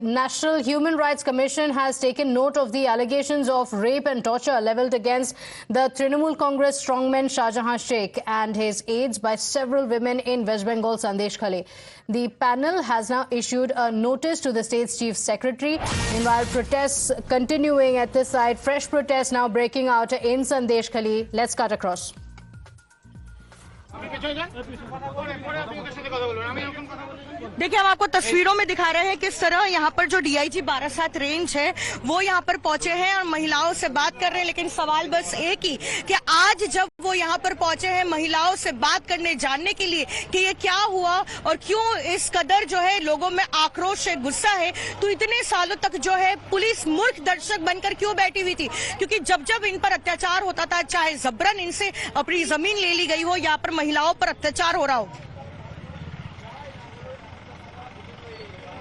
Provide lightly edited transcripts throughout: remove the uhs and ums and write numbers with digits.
National Human Rights Commission has taken note of the allegations of rape and torture leveled against the Trinamool Congress strongman Shahjahan Sheikh and his aides by several women in West Bengal, Sandeshkhali. The panel has now issued a notice to the state's chief secretary. Meanwhile, protests continuing at this site, fresh protests now breaking out in Sandeshkhali. Let's cut across. देखिए, हम आपको तस्वीरों में दिखा रहे हैं किस तरह यहाँ पर जो डीआईजी 12/7 रेंज है वो यहाँ पर पहुंचे हैं और महिलाओं से बात कर रहे हैं। लेकिन सवाल बस एक ही कि आज जब वो यहाँ पर पहुंचे हैं महिलाओं से बात करने, जानने के लिए कि ये क्या हुआ और क्यों इस कदर जो है लोगों में आक्रोश है, गुस्सा है, तो इतने सालों तक जो है पुलिस मूर्ख दर्शक बनकर क्यों बैठी हुई थी? क्योंकि जब जब इन पर अत्याचार होता था, चाहे जबरन इनसे अपनी जमीन ले ली गई हो, यहाँ पर महिलाओं पर अत्याचार हो रहा हो।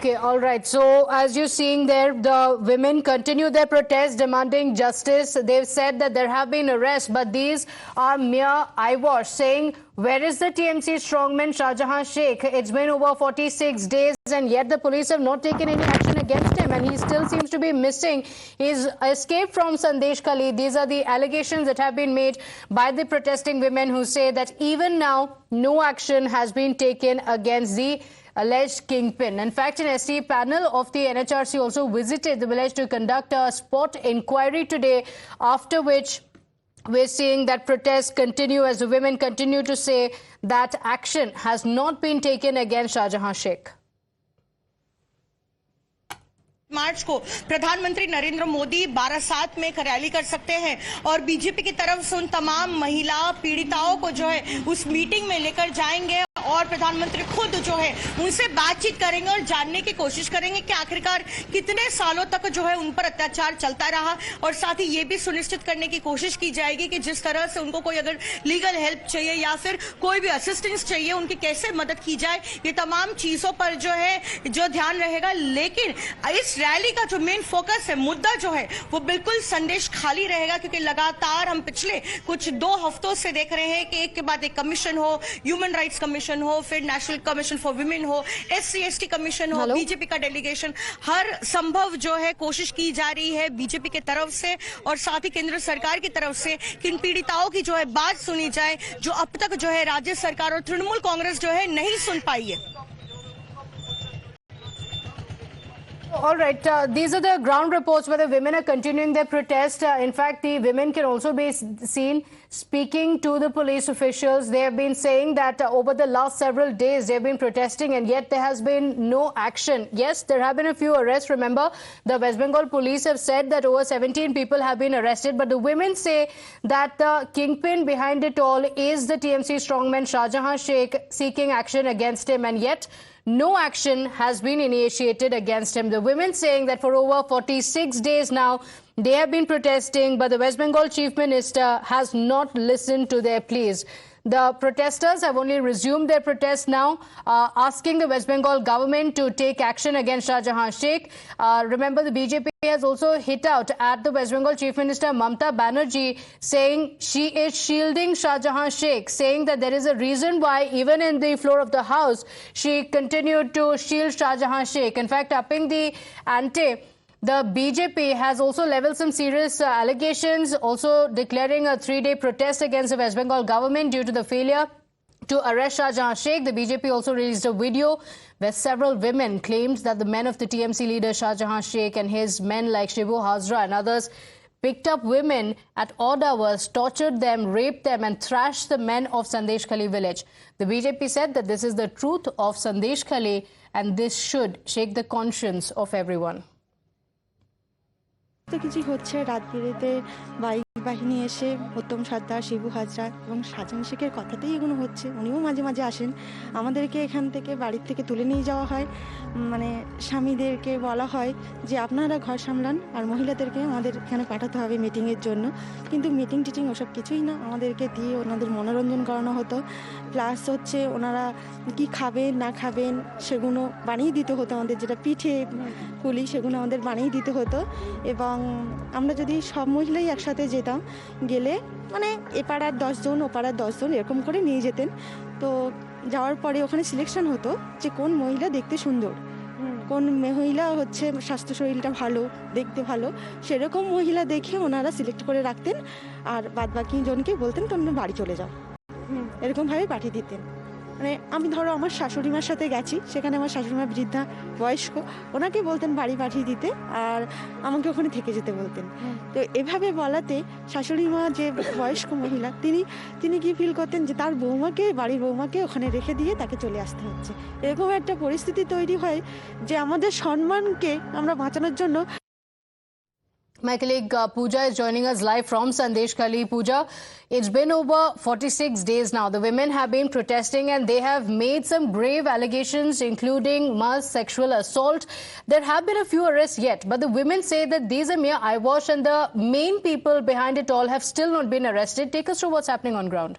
Okay, all right. So, as you're seeing there, the women continue their protest demanding justice. They've said that there have been arrests, but these are mere eyewash, saying, where is the TMC strongman Shahjahan Sheikh? It's been over 46 days and yet the police have not taken any action against him and he still seems to be missing. He's escaped from Sandeshkhali. These are the allegations that have been made by the protesting women who say that even now, no action has been taken against the alleged kingpin. In fact, an ST panel of the NHRC also visited the village to conduct a spot inquiry today, after which we're seeing that protests continue as the women continue to say that action has not been taken against Shahjahan Sheikh. मार्च को प्रधानमंत्री नरेंद्र मोदी 12/7 में एक rally कर सकते हैं और BJP की तरफ से उन तमाम महिला पीड़िताओं को जो है उस मीटिंग में लेकर जाएंगे और प्रधानमंत्री खुद जो है उनसे बातचीत करेंगे और जानने की कोशिश करेंगे कि आखिरकार कितने सालों तक जो है उन पर अत्याचार चलता रहा और साथ ही ये भी सुनिश्चित करने की कोशिश की जाएगी कि जिस तरह से उनको कोई अगर लीगल हेल्प चाहिए या फिर कोई भी असिस्टेंस चाहिए, उनकी कैसे मदद की जाए, ये तमाम चीजों पर जो है जो ध्यान रहेगा। लेकिन इस रैली का जो मेन फोकस है, मुद्दा जो है वो बिल्कुल संदेश खाली रहेगा, क्योंकि लगातार हम पिछले कुछ 2 हफ्तों से देख रहे हैं कि एक के बाद एक कमीशन हो, ह्यूमन राइट्स कमीशन हो, फिर नेशनल कमीशन फॉर वुमेन हो, SC/ST कमीशन हो, बीजेपी का डेलीगेशन, हर संभव जो है कोशिश की जा रही है बीजेपी की तरफ से और साथ ही केंद्र सरकार की तरफ से कि इन पीड़िताओं की जो है बात सुनी जाए, जो अब तक जो है राज्य सरकार और तृणमूल कांग्रेस जो है नहीं सुन पाई है। All right, these are the ground reports where the women are continuing their protest. In fact, the women can also be seen speaking to the police officials. They have been saying that over the last several days they have been protesting and yet there has been no action. Yes, there have been a few arrests. Remember, the West Bengal police have said that over 17 people have been arrested, but the women say that the kingpin behind it all is the TMC strongman Shahjahan Sheikh, seeking action against him, and yet no action has been initiated against him. The women saying that for over 46 days now, they have been protesting, but the West Bengal Chief Minister has not listened to their pleas. The protesters have only resumed their protest now, asking the West Bengal government to take action against Shahjahan Sheikh. Remember, the BJP has also hit out at the West Bengal Chief Minister Mamata Banerjee, saying she is shielding Shahjahan Sheikh, saying that there is a reason why even in the floor of the house, she continued to shield Shahjahan Sheikh. In fact, upping the ante, the BJP has also leveled some serious allegations, also declaring a 3-day protest against the West Bengal government due to the failure to arrest Shahjahan Sheikh. The BJP also released a video where several women claimed that the men of the TMC leader Shahjahan Sheikh and his men like Shibu Hazra and others picked up women at odd hours, tortured them, raped them and thrashed the men of Sandeshkhali village. The BJP said that this is the truth of Sandeshkhali and this should shake the conscience of everyone. কিছু হচ্ছে রাত বিরেতে বাহিনী এসে উত্তম সর্দার, শিবু হাজরা এবং শাহজাহান শেখের কথাতেই এগুলো হচ্ছে। উনিও মাঝে মাঝে আসেন, আমাদেরকে এখান থেকে বাড়ির থেকে তুলে নিয়ে যাওয়া হয়, মানে স্বামীদেরকে বলা হয় যে আপনারা ঘর সামলান আর মহিলাদেরকে আমাদের এখানে পাঠাতে হবে মিটিংয়ের জন্য। কিন্তু মিটিং টিটিং ওসব কিছুই না, আমাদেরকে দিয়ে ওনাদের মনোরঞ্জন করানো হতো। প্লাস হচ্ছে ওনারা কি খাবেন না খাবেন সেগুলো বানিয়ে দিতে হতো, আমাদের যেটা পিঠে পুলি সেগুলো আমাদের বানিয়ে দিতে হতো। এবং আমরা যদি সব মহিলাই একসাথে যেতাম, গেলে মানে এ পাড়ার 10 জন ও পাড়ার 10 জন এরকম করে নিয়ে যেতেন। তো যাওয়ার পরে ওখানে সিলেকশন হতো যে কোন মহিলা দেখতে সুন্দর, কোন মহিলা হচ্ছে স্বাস্থ্য শরীরটা ভালো, দেখতে ভালো, সেরকম মহিলা দেখে ওনারা সিলেক্ট করে রাখতেন, আর বাদবাকি জনকে বলতেন তোমরা বাড়ি চলে যাও, এরকমভাবে পাঠিয়ে দিতেন। মানে আমি ধরো আমার শাশুড়ি মার সাথে গেছি, সেখানে আমার শাশুড়ি মা বৃদ্ধা বয়স্ক, ওনাকে বলতেন বাড়ি পাঠিয়ে দিতে, আর আমাকে ওখানে থেকে যেতে বলতেন। তো এভাবে বলাতে শাশুড়ি মা যে বয়স্ক মহিলা, তিনি কি ফিল করতেন যে তার বৌমাকে, বাড়ির বৌমাকে ওখানে রেখে দিয়ে তাকে চলে আসতে হচ্ছে। এরকম একটা পরিস্থিতি তৈরি হয় যে আমাদের সম্মানকে আমরা বাঁচানোর জন্য। My colleague Pooja is joining us live from Sandeshkhali. Pooja, it's been over 46 days now. The women have been protesting and they have made some grave allegations, including mass sexual assault. There have been a few arrests yet, but the women say that these are mere eyewash and the main people behind it all have still not been arrested. Take us through what's happening on ground.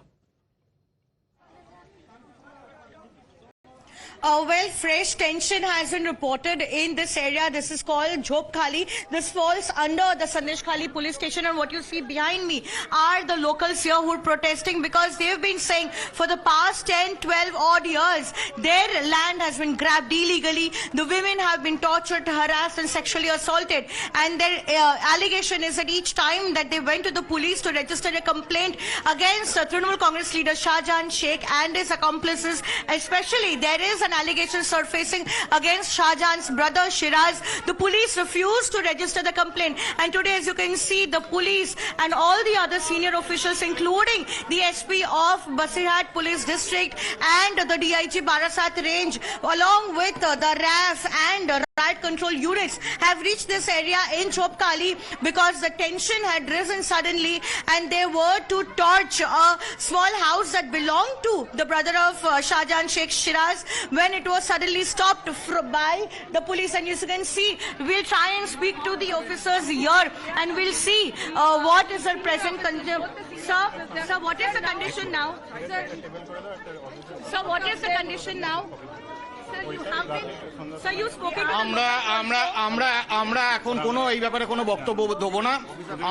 Well, fresh tension has been reported in this area. This is called Sandeskhali. This falls under the Sandeshkhali police station, and what you see behind me are the locals here who are protesting because they've been saying for the past 10-12 odd years their land has been grabbed illegally. The women have been tortured, harassed and sexually assaulted, and their allegation is that each time that they went to the police to register a complaint against Trinamool Congress leader Shahjahan Sheikh and his accomplices, especially there is an allegation surfacing against Shahjahan's brother Shiraz. The police refused to register the complaint, and today, as you can see, the police and all the other senior officials, including the SP of Basirhat Police District and the DIG Barasat Range, along with the RAF and riot control units, have reached this area in Sandeskhali because the tension had risen suddenly, and they were to torch a small house that belonged to the brother of Shahjahan Sheikh Shiraz, when it was suddenly stopped by the police. And as you can see, we'll try and speak to the officers here, and we'll see what is the present condition. Sir, what is the condition now? Sir, what is the condition now? আমরা এখন কোনো এই ব্যাপারে কোনো বক্তব্য দেবো না,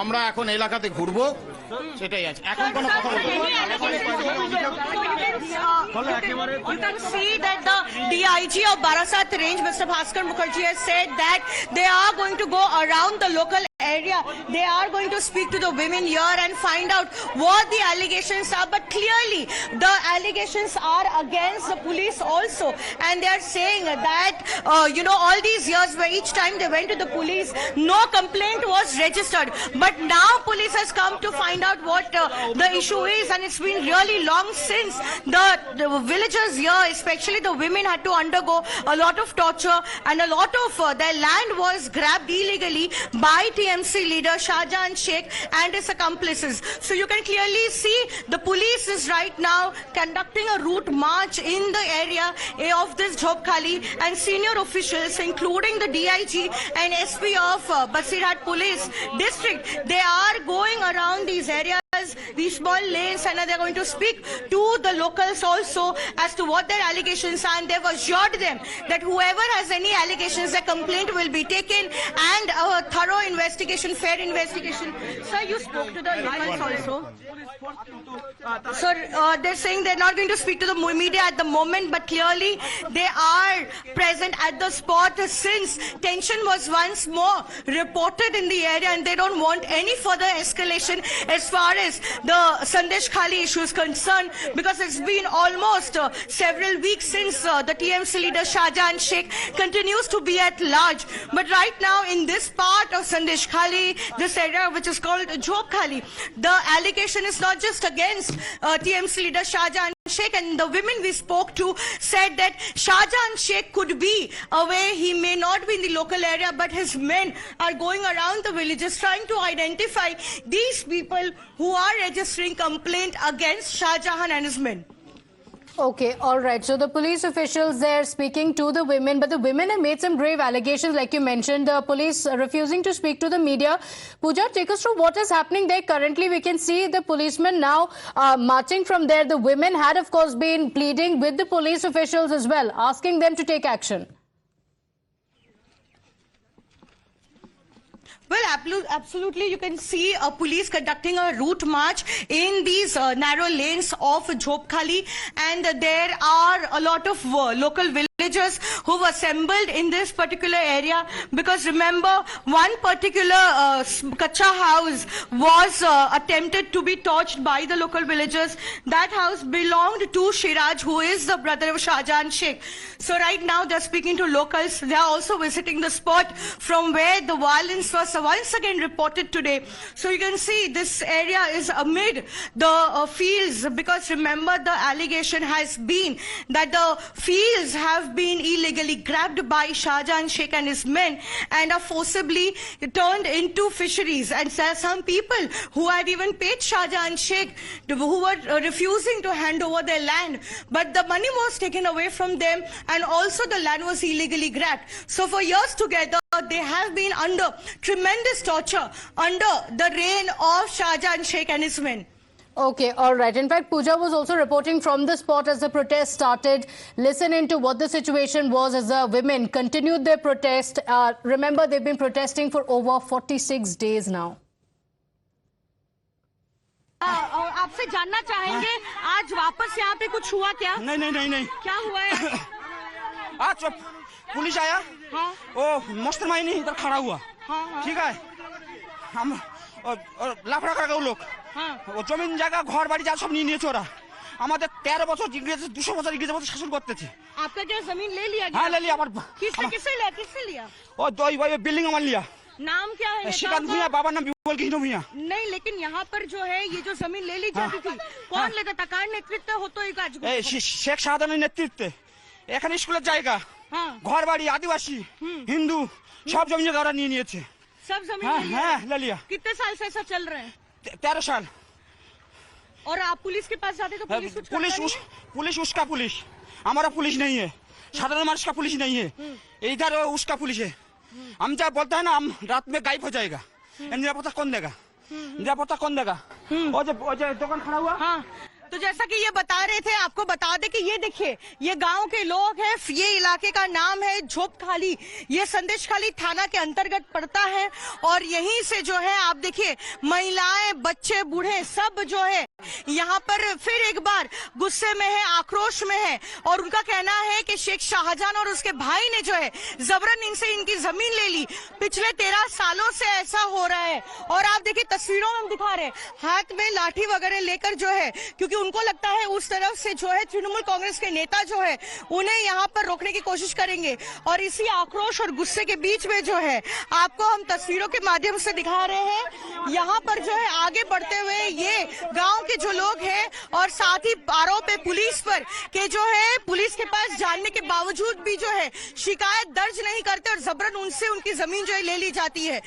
আমরা এখন এলাকাতে ঘুরবো, সেটাই আছে, এখন কোনো কথা বলবো না। You can see that the DIG of Barasat Range, Mr. Bhaskar Mukherjee, has said that they are going to go around the local area. They are going to speak to the women here and find out what the allegations are. But clearly, the allegations are against the police also. And they are saying that, all these years where each time they went to the police, no complaint was registered. But now police has come to find out what the issue is. And it's been really long since the villagers here, especially the women, had to undergo a lot of torture, and a lot of their land was grabbed illegally by TMC leader Shahjahan Sheikh and his accomplices. So you can clearly see the police is right now conducting a route march in the area of this Sandeskhali, and senior officials, including the DIG and SP of Basirhat Police District, they are going around these areas, these small lanes, and they're going to speak to the locals also as to what their allegations are, and they've assured them that whoever has any allegations, their complaint will be taken, and a thorough investigation, fair investigation. Sir, you spoke to the locals also. Sir, they're saying they're not going to speak to the media at the moment, but clearly they are present at the spot since tension was once more reported in the area, and they don't want any further escalation as far as the Sandeshkhali issue is concerned, because it's been almost several weeks since the TMC leader Shahjahan Sheikh continues to be at large. But right now in this part of Sandeshkhali, this area which is called Sandeskhali, the allegation is not just against TMC leader Shahjahan Sheikh, and the women we spoke to said that Shahjahan Sheikh could be away, he may not be in the local area, but his men are going around the villages trying to identify these people who are registering complaint against Shahjahan and his men. Okay, all right. So the police officials there speaking to the women, but the women have made some grave allegations, like you mentioned. The police refusing to speak to the media. Pooja, take us through what is happening there. Currently, we can see the policemen now marching from there. The women had, of course, been pleading with the police officials as well, asking them to take action. Well, absolutely. You can see police conducting a route march in these narrow lanes of Sandeskhali, and there are a lot of local villages villagers who've assembled in this particular area, because remember, one particular kacha house was attempted to be torched by the local villagers. That house belonged to Shiraj, who is the brother of Shahjahan Sheikh. So right now they're speaking to locals. They are also visiting the spot from where the violence was once again reported today. So you can see this area is amid the fields, because remember, the allegation has been that the fields have been illegally grabbed by Shahjahan Sheikh and his men and are forcibly turned into fisheries. And some people who had even paid Shahjahan Sheikh, who were refusing to hand over their land, but the money was taken away from them and also the land was illegally grabbed. So for years together, they have been under tremendous torture under the reign of Shahjahan Sheikh and his men. Okay, all right. In fact, Pooja was also reporting from the spot as the protest started. Listen into what the situation was as the women continued their protest. Remember, they've been protesting for over 46 days now. आपसे जानना चाहेंगे, आज वापस यहाँ पे कुछ हुआ क्या? नहीं क्या हुआ है? आज पुलिस आया, हाँ? वो मास्टरमाइंड इधर खड़ा हुआ, हाँ। ठीक है, हम লাফড়া করা লোক, ও জমিন জায়গা ঘর বাড়ি যা সব নিয়ে চোরা, আমাদের 13 বছর ইংরেজ 200 বছর ইংরেজ মতো শাসন করতেছে। आपका क्या जमीन ले लिया गया? हाँ ले लिया, किससे लिया? ओ दो बिल्डिंग हमारे लिया। नाम क्या है? शिकायत भैया, बाबा नाम बिमल की भैया। नहीं, लेकिन यहाँ पर जो है ये जो जमीन ले ली जाती थी, कौन लेता था? कार नेतृत्व हो तो শেখ শাহজাহানের নেতৃত্বে এখানে স্কুলের জায়গা, ঘর বাড়ি, আদিবাসী, হিন্দু সব জমি ওরা নিয়ে নিয়েছে। सब जमीन हाँ ले लिया। कितने साल से ऐसा चल रहा है? 13 साल। और आप पुलिस के पास जाते तो पुलिस उसका पुलिस, हमारा पुलिस नहीं है, साधारण मानुष का पुलिस नहीं है, इधर उसका पुलिस है। हम जब बोलते हैं ना, हम रात में गायब हो जाएगा, निरापत्ता कौन देगा? वो जो दुकान खड़ा हुआ। हाँ, तो जैसा कि ये बता रहे थे, आपको बता दे कि ये देखिए, ये गांव के लोग हैं। ये इलाके का नाम है झोपखाली, ये संदेशखाली थाना के अंतर्गत पड़ता है। और यहीं से जो है आप देखिए, महिलाएं, बच्चे, बूढ़े सब जो है यहाँ पर फिर एक बार गुस्से में है, आक्रोश में है। और उनका कहना है कि शेख शाहजहान और उसके भाई ने जो है जबरन इनसे इनकी जमीन ले ली। पिछले 13 सालों से ऐसा हो रहा है। और आप देखिए, तस्वीरों में हम दिखा रहे हैं, हाथ में लाठी वगैरह लेकर जो है, क्योंकि उनको लगता है उस तरफ से जो है तृणमूल कांग्रेस के नेता जो है उन्हें यहाँ पर रोकने की कोशिश करेंगे। और इसी आक्रोश और गुस्से के बीच में जो है आपको हम तस्वीरों के माध्यम से दिखा रहे हैं, यहाँ पर जो है आगे बढ़ते हुए ये गांव के जो लोग हैं और साथ ही आरोप है पुलिस पर कि जो है पुलिस के पास जानने के बावजूद भी जो है शिकायत दर्ज नहीं करते और जबरन उनसे उनकी जमीन जो है ले ली जाती है।